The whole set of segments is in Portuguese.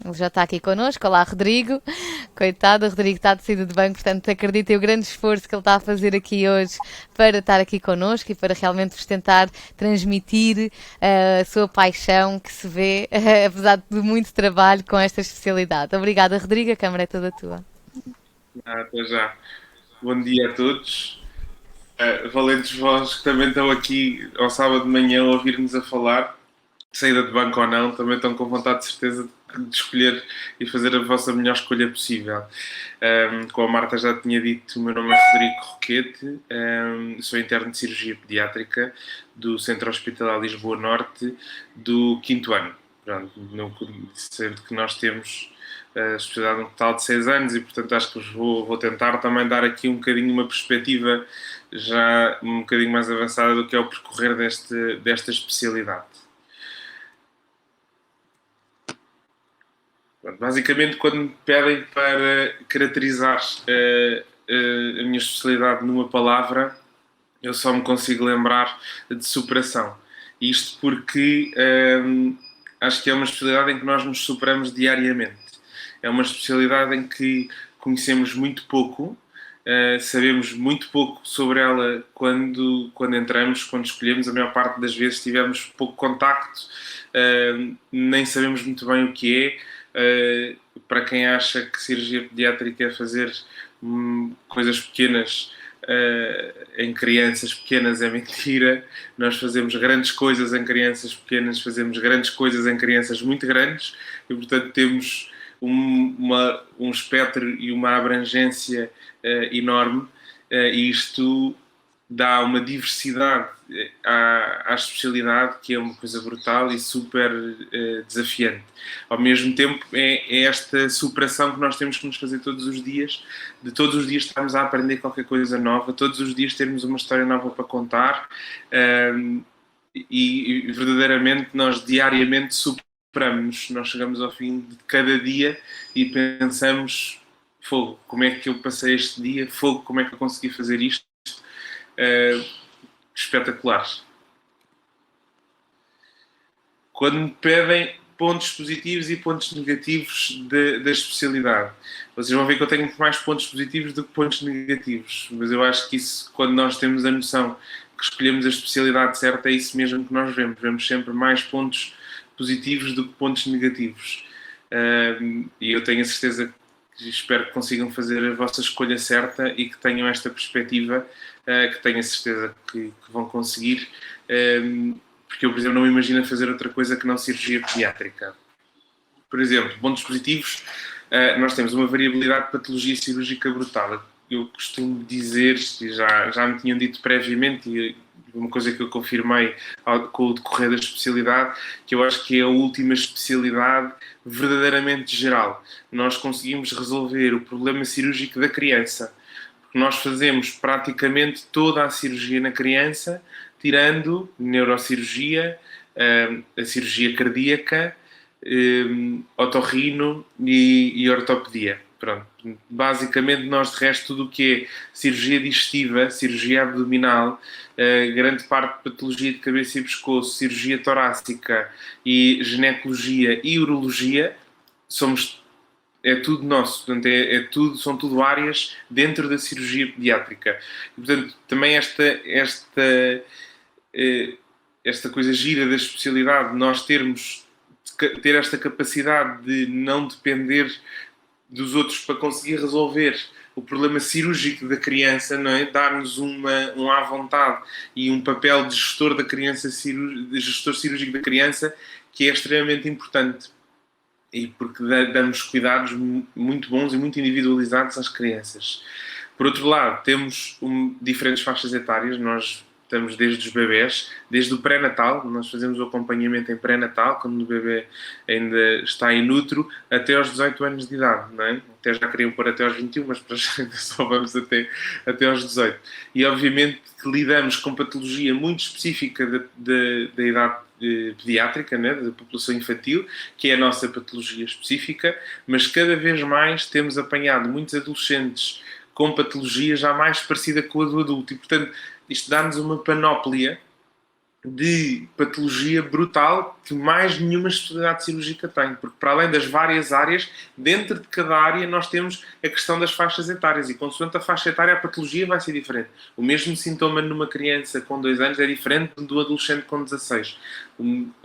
Ele já está aqui connosco. Olá, Rodrigo. Coitado, o Rodrigo está de saída de banco, portanto, acreditem o grande esforço que ele está a fazer aqui hoje para estar aqui connosco e para realmente vos tentar transmitir a sua paixão que se vê, apesar de muito trabalho, com esta especialidade. Obrigada, Rodrigo. A câmara é toda tua. Até já. Bom dia a todos. Valentes vós que também estão aqui ao sábado de manhã a ouvir-nos a falar, saída de banco ou não, também estão com vontade de certeza de escolher e fazer a vossa melhor escolha possível. Como a Marta já tinha dito, o meu nome é Rodrigo Roquete, sou interno de cirurgia pediátrica do Centro Hospitalar Lisboa Norte do quinto ano. Pronto, sendo que nós temos a especialidade um total de 6 anos e, portanto, acho que vou tentar também dar aqui um bocadinho uma perspectiva já um bocadinho mais avançada do que é o percorrer desta especialidade. Basicamente, quando me pedem para caracterizar a minha especialidade numa palavra, eu só me consigo lembrar de superação. Isto porque acho que é uma especialidade em que nós nos superamos diariamente. É uma especialidade em que conhecemos muito pouco, sabemos muito pouco sobre ela quando entramos, quando escolhemos. A maior parte das vezes tivemos pouco contacto, nem sabemos muito bem o que é. Para quem acha que cirurgia pediátrica é fazer coisas pequenas em crianças pequenas, é mentira. Nós fazemos grandes coisas em crianças pequenas, fazemos grandes coisas em crianças muito grandes e, portanto, temos um espectro e uma abrangência enorme, e isto dá uma diversidade à especialidade que é uma coisa brutal e super desafiante. Ao mesmo tempo, é esta superação que nós temos que nos fazer todos os dias, de todos os dias estarmos a aprender qualquer coisa nova, todos os dias termos uma história nova para contar, e verdadeiramente nós diariamente superamos, nós chegamos ao fim de cada dia e pensamos: fogo, como é que eu passei este dia? Fogo, como é que eu consegui fazer isto? Uh, Espetacular. Quando me pedem pontos positivos e pontos negativos da especialidade, vocês vão ver que eu tenho muito mais pontos positivos do que pontos negativos, mas eu acho que isso, quando nós temos a noção que escolhemos a especialidade certa, é isso mesmo que nós vemos sempre mais pontos positivos do que pontos negativos. E eu tenho a certeza que espero que consigam fazer a vossa escolha certa e que tenham esta perspectiva, que tenho a certeza que vão conseguir, porque eu, por exemplo, não me imagino fazer outra coisa que não cirurgia pediátrica. Por exemplo, pontos positivos, nós temos uma variabilidade de patologia cirúrgica brutal. Eu costumo dizer, e já me tinham dito previamente, e uma coisa que eu confirmei com o decorrer da especialidade, que eu acho que é a última especialidade verdadeiramente geral. Nós conseguimos resolver o problema cirúrgico da criança. Porque nós fazemos praticamente toda a cirurgia na criança, tirando neurocirurgia, a cirurgia cardíaca, otorrino e ortopedia. Pronto. Basicamente, nós de resto, tudo o que é cirurgia digestiva, cirurgia abdominal, grande parte de patologia de cabeça e pescoço, cirurgia torácica e ginecologia e urologia, somos é tudo nosso, portanto, são tudo áreas dentro da cirurgia pediátrica. E, portanto, também esta coisa gira da especialidade, nós ter esta capacidade de não depender dos outros para conseguir resolver o problema cirúrgico da criança, não é? Dar-nos um à vontade e um papel de gestor da criança, de gestor cirúrgico da criança, que é extremamente importante. E porque damos cuidados muito bons e muito individualizados às crianças. Por outro lado, temos diferentes faixas etárias. Nós estamos desde os bebés, desde o pré-natal, nós fazemos o acompanhamento em pré-natal, quando o bebê ainda está in utero, até aos 18 anos de idade, não é? Até já queriam pôr até aos 21, mas para já ainda só vamos até aos 18. E obviamente que lidamos com patologia muito específica da idade pediátrica, né, da população infantil, que é a nossa patologia específica, mas cada vez mais temos apanhado muitos adolescentes com patologia já mais parecida com a do adulto e, portanto, isto dá-nos uma panóplia de patologia brutal que mais nenhuma especialidade cirúrgica tem, porque para além das várias áreas, dentro de cada área nós temos a questão das faixas etárias e consoante a faixa etária a patologia vai ser diferente. O mesmo sintoma numa criança com 2 anos é diferente do adolescente com 16.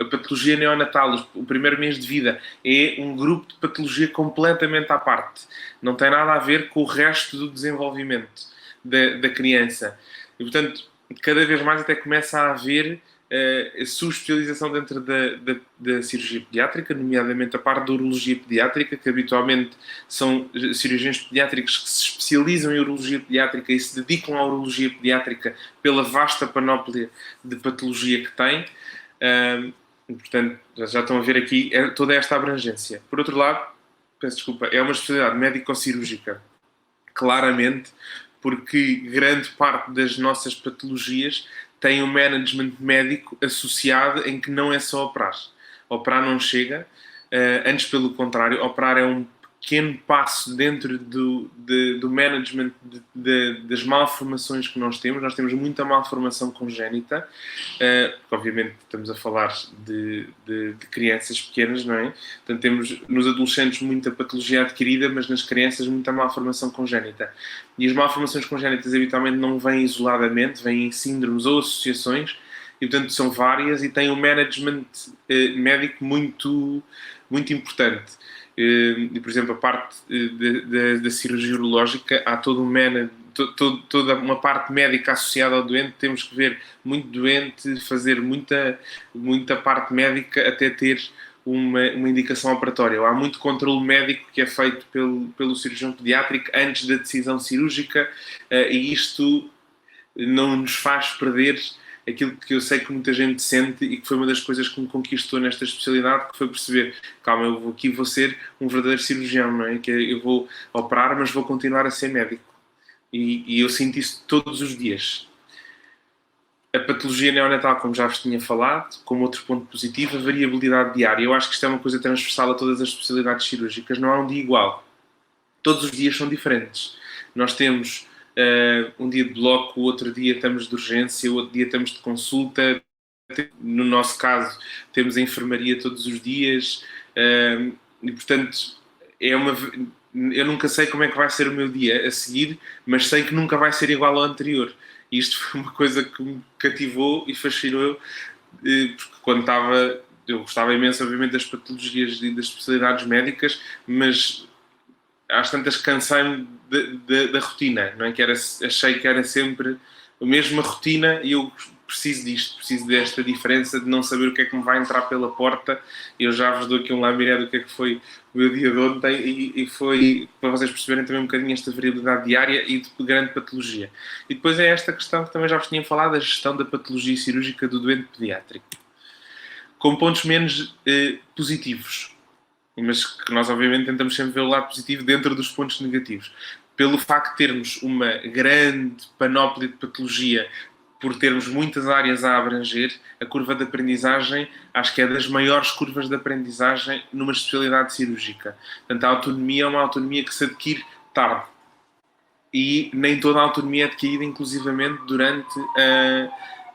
A patologia neonatal, o primeiro mês de vida, é um grupo de patologia completamente à parte. Não tem nada a ver com o resto do desenvolvimento da criança. E, portanto, cada vez mais até começa a haver a sua especialização dentro da cirurgia pediátrica, nomeadamente a parte da urologia pediátrica, que habitualmente são cirurgiões pediátricos que se especializam em urologia pediátrica e se dedicam à urologia pediátrica pela vasta panóplia de patologia que têm. Portanto, já estão a ver aqui toda esta abrangência. Por outro lado, peço desculpa, é uma especialidade médico-cirúrgica, claramente, porque grande parte das nossas patologias tem um management médico associado em que não é só operar. Operar não chega, antes pelo contrário, operar é um pequeno passo dentro do management das malformações que nós temos. Nós temos muita malformação congénita, porque obviamente estamos a falar de crianças pequenas, não é? Portanto, temos nos adolescentes muita patologia adquirida, mas nas crianças muita malformação congénita. E as malformações congénitas habitualmente não vêm isoladamente, vêm em síndromes ou associações, e portanto são várias e têm um management médico muito, muito importante. E, por exemplo, a parte da cirurgia urológica, há todo toda uma parte médica associada ao doente. Temos que ver muito doente, fazer muita parte médica até ter uma indicação operatória. Há muito controle médico que é feito pelo cirurgião pediátrico antes da decisão cirúrgica, e isto não nos faz perder aquilo que eu sei que muita gente sente e que foi uma das coisas que me conquistou nesta especialidade, que foi perceber, calma, eu aqui vou ser um verdadeiro cirurgião, não é? Que eu vou operar, mas vou continuar a ser médico. E eu sinto isso todos os dias. A patologia neonatal, como já vos tinha falado, como outro ponto positivo, a variabilidade diária. Eu acho que isto é uma coisa transversal a todas as especialidades cirúrgicas. Não há um dia igual. Todos os dias são diferentes. Nós temos um dia de bloco, outro dia estamos de urgência, outro dia estamos de consulta. No nosso caso, temos a enfermaria todos os dias. E, portanto, eu nunca sei como é que vai ser o meu dia a seguir, mas sei que nunca vai ser igual ao anterior. E isto foi uma coisa que me cativou e fascinou, porque quando estava... Eu gostava imenso, obviamente, das patologias e das especialidades médicas, mas às tantas cansei-me da rotina, não é? Achei que era sempre a mesma rotina e eu preciso disto, preciso desta diferença de não saber o que é que me vai entrar pela porta. Eu já vos dou aqui um lamiré do que é que foi o meu dia de ontem e foi para vocês perceberem também um bocadinho esta variabilidade diária e de grande patologia. E depois é esta questão que também já vos tinha falado, a gestão da patologia cirúrgica do doente pediátrico. Com pontos menos positivos, mas que nós obviamente tentamos sempre ver o lado positivo dentro dos pontos negativos. Pelo facto de termos uma grande panóplia de patologia, por termos muitas áreas a abranger, a curva de aprendizagem acho que é das maiores curvas de aprendizagem numa especialidade cirúrgica. Portanto, a autonomia é uma autonomia que se adquire tarde. E nem toda a autonomia é adquirida inclusivamente durante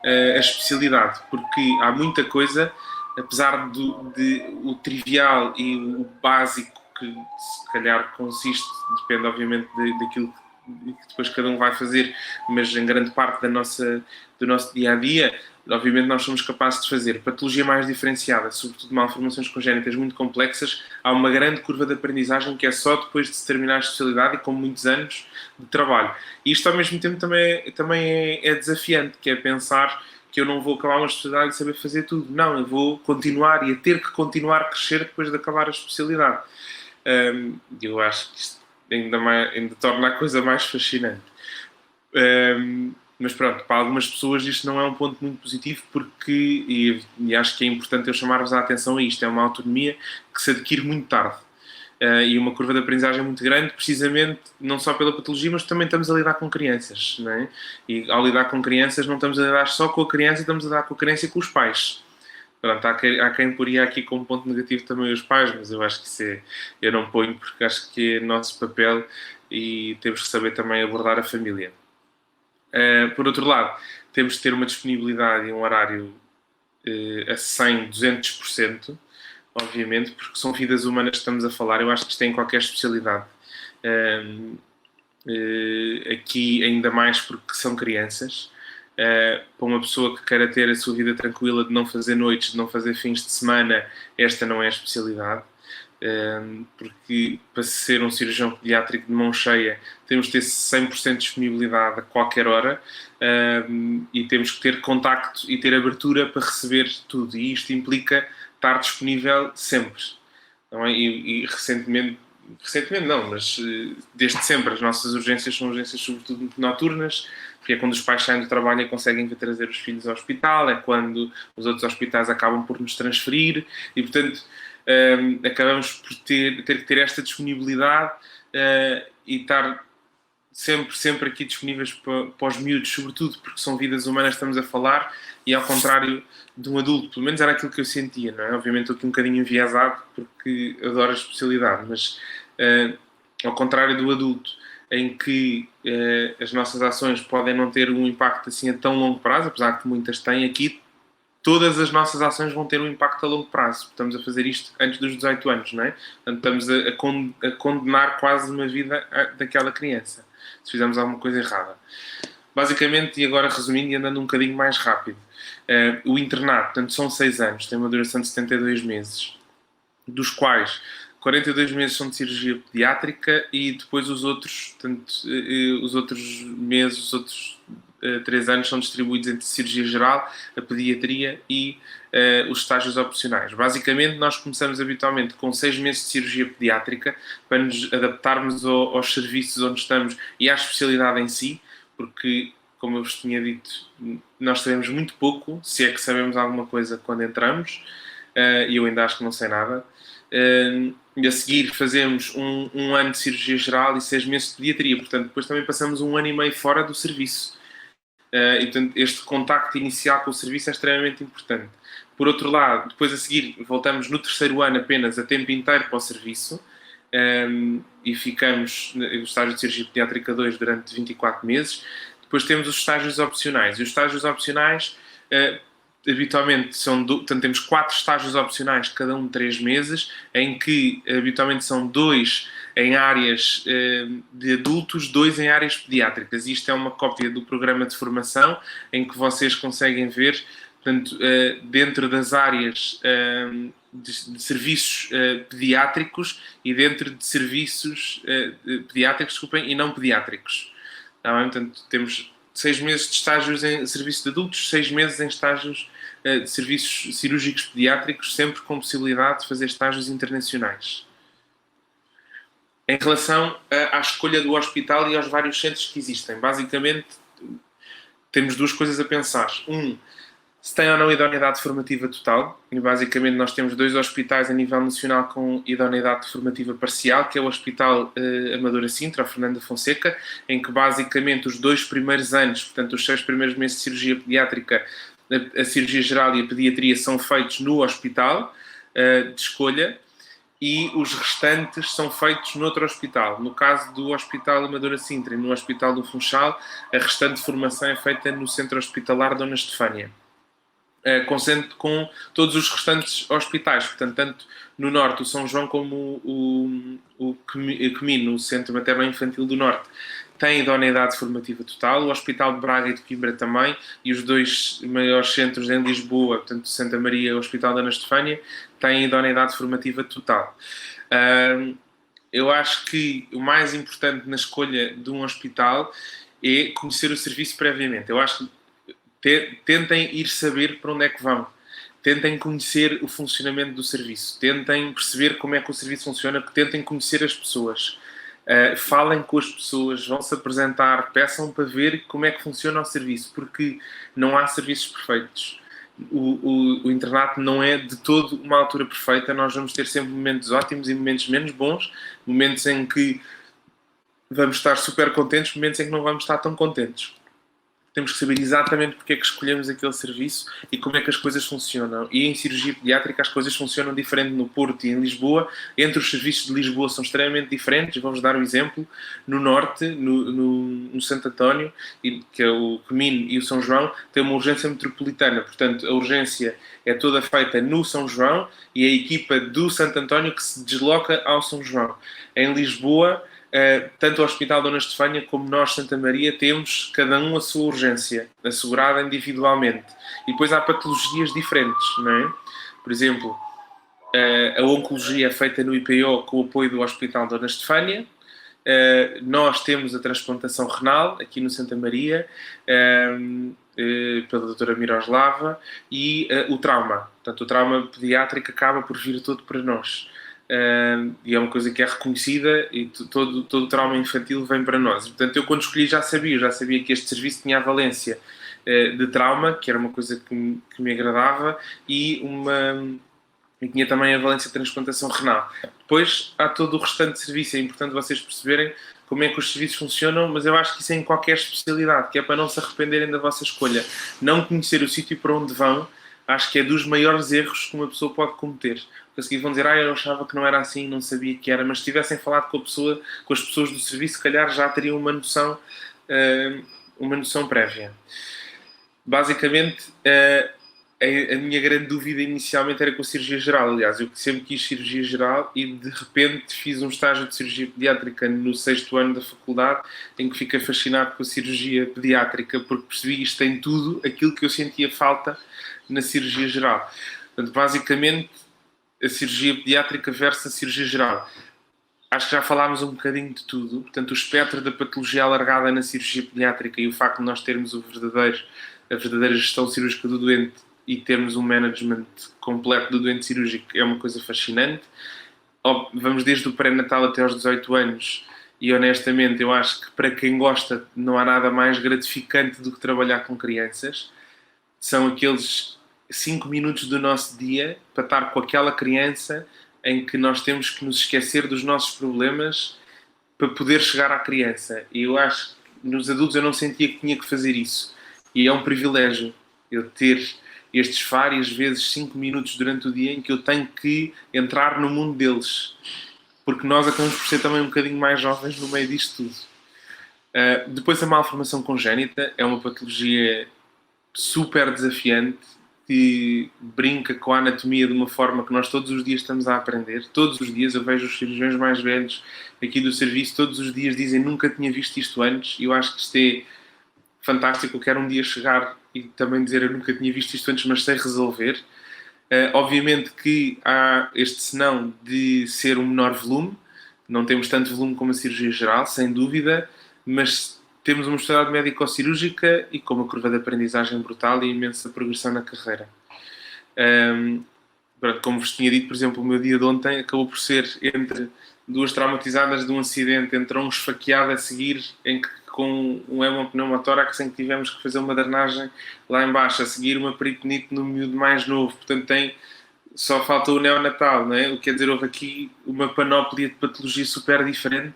a especialidade, porque há muita coisa, apesar o trivial e o básico, que se calhar consiste, depende obviamente daquilo que depois cada um vai fazer, mas em grande parte do nosso dia-a-dia, obviamente nós somos capazes de fazer. Patologia mais diferenciada, sobretudo malformações congénitas muito complexas, há uma grande curva de aprendizagem que é só depois de se terminar a especialidade e com muitos anos de trabalho. E isto ao mesmo tempo também é desafiante, que é pensar que eu não vou acabar uma especialidade e saber fazer tudo. Não, eu vou continuar e a ter que continuar a crescer depois de acabar a especialidade. Eu acho que isto ainda torna a coisa mais fascinante. Mas pronto, para algumas pessoas isto não é um ponto muito positivo, porque, e acho que é importante eu chamar-vos a atenção a isto, é uma autonomia que se adquire muito tarde. E uma curva de aprendizagem muito grande, precisamente não só pela patologia, mas também estamos a lidar com crianças, não é? E ao lidar com crianças não estamos a lidar só com a criança, estamos a lidar com a criança e com os pais. Pronto, há quem poria aqui como ponto negativo também os pais, mas eu acho que isso eu não ponho, porque acho que é nosso papel e temos que saber também abordar a família. Por outro lado, temos de ter uma disponibilidade e um horário a 100, 200%, obviamente, porque são vidas humanas que estamos a falar. Eu acho que isto é em qualquer especialidade. Aqui ainda mais porque são crianças. Para uma pessoa que queira ter a sua vida tranquila, de não fazer noites, de não fazer fins de semana, esta não é a especialidade. Porque para ser um cirurgião pediátrico de mão cheia temos que ter 100% de disponibilidade a qualquer hora, e temos que ter contacto e ter abertura para receber tudo, e isto implica estar disponível sempre, não é? E recentemente não, mas desde sempre as nossas urgências são urgências sobretudo noturnas, porque é quando os pais saem do trabalho e conseguem trazer os filhos ao hospital, é quando os outros hospitais acabam por nos transferir, e portanto acabamos por ter que ter esta disponibilidade, e estar sempre aqui disponíveis para os miúdos, sobretudo porque são vidas humanas que estamos a falar, e ao contrário de um adulto, pelo menos era aquilo que eu sentia, não é? Obviamente estou aqui um bocadinho enviesado porque adoro a especialidade, mas ao contrário do adulto, em que as nossas ações podem não ter um impacto assim a tão longo prazo, apesar de que muitas têm, aqui todas as nossas ações vão ter um impacto a longo prazo. Estamos a fazer isto antes dos 18 anos, não é? Portanto, estamos a condenar quase uma vida daquela criança, se fizermos alguma coisa errada. Basicamente, e agora resumindo e andando um bocadinho mais rápido, o internato, portanto, são 6 anos, tem uma duração de 72 meses, dos quais 42 meses são de cirurgia pediátrica, e depois os outros, portanto, os outros meses, os outros 3 anos são distribuídos entre cirurgia geral, a pediatria e os estágios opcionais. Basicamente, nós começamos habitualmente com 6 meses de cirurgia pediátrica para nos adaptarmos aos serviços onde estamos e à especialidade em si, porque, como eu vos tinha dito, nós sabemos muito pouco, se é que sabemos alguma coisa quando entramos, e eu ainda acho que não sei nada. E a seguir fazemos um ano de cirurgia geral e 6 meses de pediatria, portanto depois também passamos um ano e meio fora do serviço, e portanto este contacto inicial com o serviço é extremamente importante. Por outro lado, depois a seguir voltamos no terceiro ano apenas a tempo inteiro para o serviço, e ficamos no estágio de cirurgia pediátrica 2 durante 24 meses. Depois temos os estágios opcionais, e os estágios opcionais habitualmente portanto, temos 4 estágios opcionais, cada um de 3 meses, em que habitualmente são 2 em áreas de adultos, 2 em áreas pediátricas. Isto é uma cópia do programa de formação, em que vocês conseguem ver, portanto, dentro das áreas de serviços pediátricos e dentro de serviços pediátricos, desculpem, e não pediátricos. Tá bem? Portanto, temos 6 meses de estágios em serviços de adultos, 6 meses em estágios de serviços cirúrgicos pediátricos, sempre com possibilidade de fazer estágios internacionais. Em relação à escolha do hospital e aos vários centros que existem, basicamente temos 2 coisas a pensar. Se tem ou não idoneidade formativa total, e basicamente nós temos 2 hospitais a nível nacional com idoneidade formativa parcial, que é o Hospital Amadora Sintra, o Fernando da Fonseca, em que basicamente os 2 primeiros anos, portanto os 6 primeiros meses de cirurgia pediátrica, a cirurgia geral e a pediatria são feitos no hospital de escolha, e os restantes são feitos noutro hospital. No caso do Hospital Amadora Sintra e no Hospital do Funchal, a restante formação é feita no Centro Hospitalar Dona Estefânia, com todos os restantes hospitais, portanto, tanto no Norte, o São João, como o Quemino, o Centro Materno-Infantil do Norte, tem idoneidade formativa total, o Hospital de Braga e de Coimbra também, e os 2 maiores centros em Lisboa, portanto, Santa Maria e o Hospital da Ana Estefânia, têm idoneidade formativa total. Eu acho que o mais importante na escolha de um hospital é conhecer o serviço previamente. Eu acho que tentem ir saber para onde é que vão. Tentem conhecer o funcionamento do serviço. Tentem perceber como é que o serviço funciona, tentem conhecer as pessoas. Falem com as pessoas, vão-se apresentar, peçam para ver como é que funciona o serviço, porque não há serviços perfeitos. O internato não é de todo uma altura perfeita, nós vamos ter sempre momentos ótimos e momentos menos bons, momentos em que vamos estar super contentes, momentos em que não vamos estar tão contentes. temos que saber exatamente porque é que escolhemos aquele serviço e como é que as coisas funcionam. E em cirurgia pediátrica as coisas funcionam diferente no Porto e em Lisboa. Entre os serviços de Lisboa são extremamente diferentes. Vamos dar um exemplo. No Norte, no Santo António, que é o Comino e o São João, tem uma urgência metropolitana. Portanto, a urgência é toda feita no São João e a equipa do Santo António que se desloca ao São João. Em Lisboa, tanto o Hospital Dona Estefânia como nós, Santa Maria, temos cada um a sua urgência, assegurada individualmente. E depois há patologias diferentes, não é? Por exemplo, a oncologia é feita no IPO com o apoio do Hospital Dona Estefânia. Nós temos a transplantação renal aqui no Santa Maria, pela doutora Miroslava, e o trauma. Portanto, o trauma pediátrico acaba por vir todo para nós. E é uma coisa que é reconhecida e todo o trauma infantil vem para nós. Portanto, eu quando escolhi já sabia que este serviço tinha a valência de trauma, que era uma coisa que me agradava, e tinha também a valência de transplantação renal. Depois há todo o restante serviço. É importante vocês perceberem como é que os serviços funcionam, mas eu acho que isso é em qualquer especialidade, que é para não se arrependerem da vossa escolha. Não conhecer o sítio para onde vão, acho que é dos maiores erros que uma pessoa pode cometer. Porque a seguir vão dizer, eu achava que não era assim, não sabia que era, mas se tivessem falado com as pessoas do serviço, se calhar já teriam uma noção prévia. Basicamente, a minha grande dúvida inicialmente era com a cirurgia geral. Aliás, eu sempre quis cirurgia geral e de repente fiz um estágio de cirurgia pediátrica no 6º ano da faculdade, em que fiquei fascinado com a cirurgia pediátrica, porque percebi isto tem tudo aquilo que eu sentia falta na cirurgia geral. Portanto, basicamente, a cirurgia pediátrica versus a cirurgia geral. Acho que já falámos um bocadinho de tudo. Portanto, o espectro da patologia alargada na cirurgia pediátrica e o facto de nós termos a verdadeira gestão cirúrgica do doente e termos um management completo do doente cirúrgico é uma coisa fascinante. Vamos desde o pré-natal até aos 18 anos e, honestamente, eu acho que para quem gosta não há nada mais gratificante do que trabalhar com crianças. São aqueles 5 minutos do nosso dia para estar com aquela criança em que nós temos que nos esquecer dos nossos problemas para poder chegar à criança. E eu acho que nos adultos eu não sentia que tinha que fazer isso. E é um privilégio eu ter estes várias vezes 5 minutos durante o dia em que eu tenho que entrar no mundo deles. Porque nós acabamos por ser também um bocadinho mais jovens no meio disto tudo. Depois a malformação congénita é uma patologia super desafiante que brinca com a anatomia de uma forma que nós todos os dias estamos a aprender. Todos os dias eu vejo os cirurgiões mais velhos aqui do serviço, todos os dias dizem nunca tinha visto isto antes, e eu acho que isto é fantástico. Eu quero um dia chegar e também dizer eu nunca tinha visto isto antes, mas sei resolver. Obviamente que há este senão de ser um menor volume, não temos tanto volume como a cirurgia geral, sem dúvida, mas temos uma especialidade médico-cirúrgica e com uma curva de aprendizagem brutal e imensa progressão na carreira. Como vos tinha dito, por exemplo, o meu dia de ontem acabou por ser entre duas traumatizadas de um acidente, entre um esfaqueado a seguir, em que com um hemopneumotórax em que tivemos que fazer uma drenagem lá em baixo, a seguir uma peritonite no miúdo mais novo. Portanto, só falta o neonatal, não é? O que quer dizer, houve aqui uma panóplia de patologia super diferente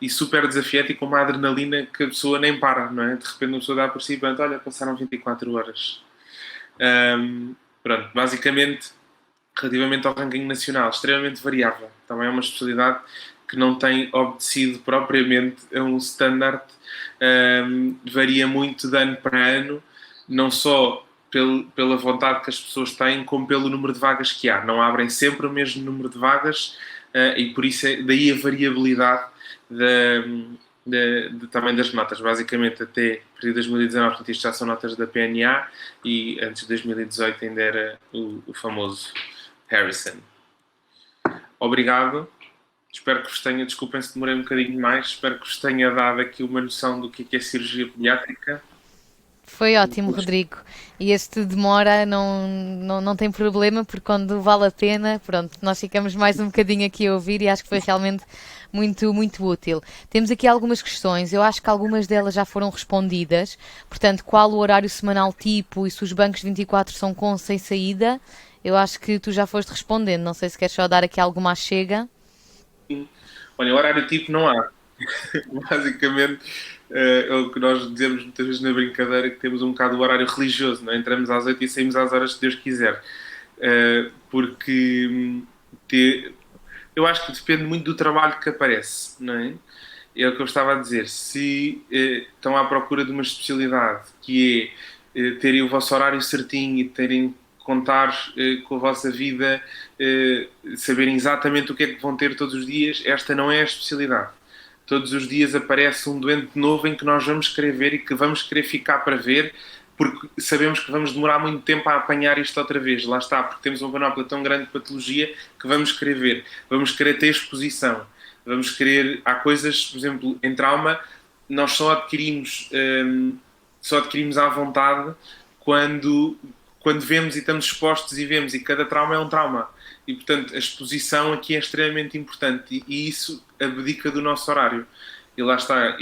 e super desafiante e com uma adrenalina que a pessoa nem para, não é? De repente a pessoa dá por si e pensa, olha, passaram 24 horas. Basicamente, relativamente ao ranking nacional, extremamente variável. Também é uma especialidade que não tem obedecido propriamente a um standard, varia muito de ano para ano, não só pela vontade que as pessoas têm, como pelo número de vagas que há. Não abrem sempre o mesmo número de vagas e por isso daí a variabilidade também das notas. Basicamente até 2019, portanto, isto já são notas da PNA e antes de 2018 ainda era o famoso Harrison. Obrigado. Espero que vos tenha, desculpem se demorei um bocadinho mais, espero que vos tenha dado aqui uma noção do que é cirurgia pediátrica. Foi ótimo, Rodrigo. E este demora não tem problema, porque quando vale a pena, pronto, nós ficamos mais um bocadinho aqui a ouvir e acho que foi realmente muito, muito útil. Temos aqui algumas questões, eu acho que algumas delas já foram respondidas. Portanto, qual o horário semanal tipo e se os bancos 24 são com ou sem saída? Eu acho que tu já foste respondendo, não sei se queres só dar aqui alguma chega. Olha, horário tipo não há. Basicamente, É o que nós dizemos muitas vezes na brincadeira, que temos um bocado o horário religioso, não é? Entramos às 8 e saímos às horas que Deus quiser. Porque eu acho que depende muito do trabalho que aparece, não é? É o que eu estava a dizer. Se estão à procura de uma especialidade que é terem o vosso horário certinho e terem contar com a vossa vida, saberem exatamente o que é que vão ter todos os dias, esta não é a especialidade. Todos os dias aparece um doente novo em que nós vamos querer ver e que vamos querer ficar para ver, porque sabemos que vamos demorar muito tempo a apanhar isto outra vez. Lá está, porque temos uma panóplia tão grande de patologia que vamos querer ver. Vamos querer ter exposição. Vamos querer... Há coisas, por exemplo, em trauma, nós só adquirimos à vontade quando vemos e estamos expostos e vemos, e cada trauma é um trauma. E, portanto, a exposição aqui é extremamente importante e isso abdica do nosso horário. E lá está,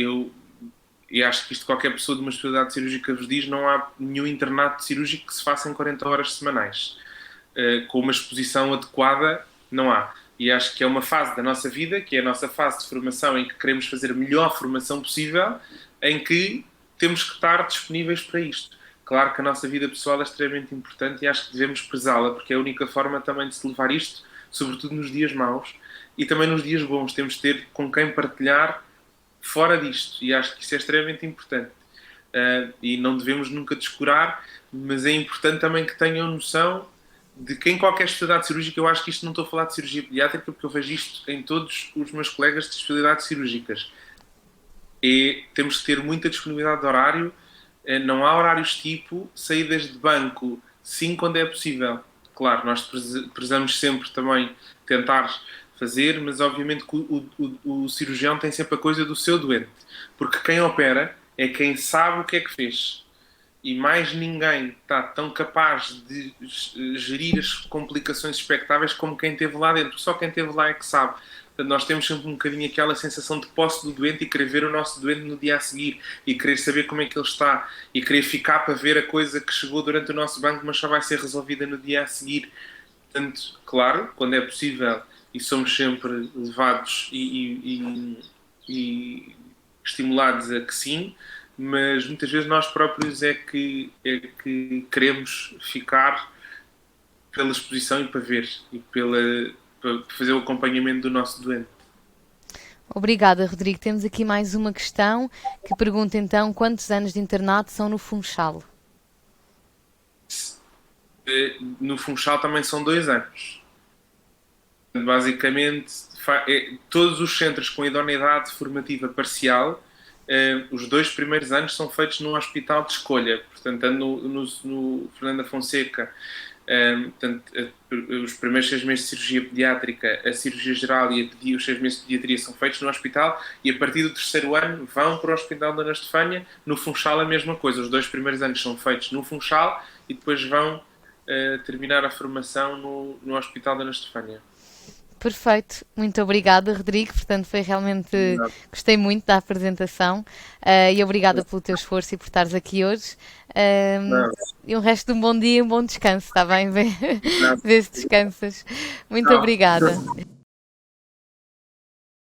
e acho que isto qualquer pessoa de uma especialidade cirúrgica vos diz, não há nenhum internato cirúrgico que se faça em 40 horas semanais. Com uma exposição adequada, não há. E acho que é uma fase da nossa vida, que é a nossa fase de formação, em que queremos fazer a melhor formação possível, em que temos que estar disponíveis para isto. Claro que a nossa vida pessoal é extremamente importante e acho que devemos prezá-la, porque é a única forma também de se levar isto, sobretudo nos dias maus e também nos dias bons. Temos de ter com quem partilhar fora disto e acho que isso é extremamente importante. E não devemos nunca descurar, mas é importante também que tenham noção de que em qualquer especialidade cirúrgica, eu acho que isto não estou a falar de cirurgia pediátrica, porque eu vejo isto em todos os meus colegas de especialidades cirúrgicas. E temos que ter muita disponibilidade de horário. Não há horários tipo, saídas de banco, sim, quando é possível. Claro, nós prezamos sempre também tentar fazer, mas obviamente que o cirurgião tem sempre a coisa do seu doente, porque quem opera é quem sabe o que é que fez. E mais ninguém está tão capaz de gerir as complicações expectáveis como quem esteve lá dentro. Só quem esteve lá é que sabe. Portanto, nós temos sempre um bocadinho aquela sensação de posse do doente e querer ver o nosso doente no dia a seguir e querer saber como é que ele está e querer ficar para ver a coisa que chegou durante o nosso banco, mas só vai ser resolvida no dia a seguir. Portanto, claro, quando é possível e somos sempre levados e estimulados a que sim, mas muitas vezes nós próprios é que queremos ficar pela exposição e para ver e para fazer o acompanhamento do nosso doente. Obrigada, Rodrigo. Temos aqui mais uma questão que pergunta então quantos anos de internato são no Funchal? No Funchal também são 2 anos. Basicamente, todos os centros com idoneidade formativa parcial, os 2 primeiros anos são feitos num hospital de escolha. Portanto, no Fernando da Fonseca, portanto, os primeiros 6 meses de cirurgia pediátrica, a cirurgia geral e os 6 meses de pediatria são feitos no hospital e a partir do terceiro ano vão para o Hospital da Dona Estefânia. No Funchal a mesma coisa, os 2 primeiros anos são feitos no Funchal e depois vão terminar a formação no Hospital da Dona Estefânia. Perfeito, muito obrigada, Rodrigo. Portanto, foi realmente. Nada, Gostei muito da apresentação e obrigada pelo teu esforço e por estares aqui hoje. nada, E um resto de um bom dia e um bom descanso, está bem? Vê, nada. vê se descansas. Muito Não. obrigada.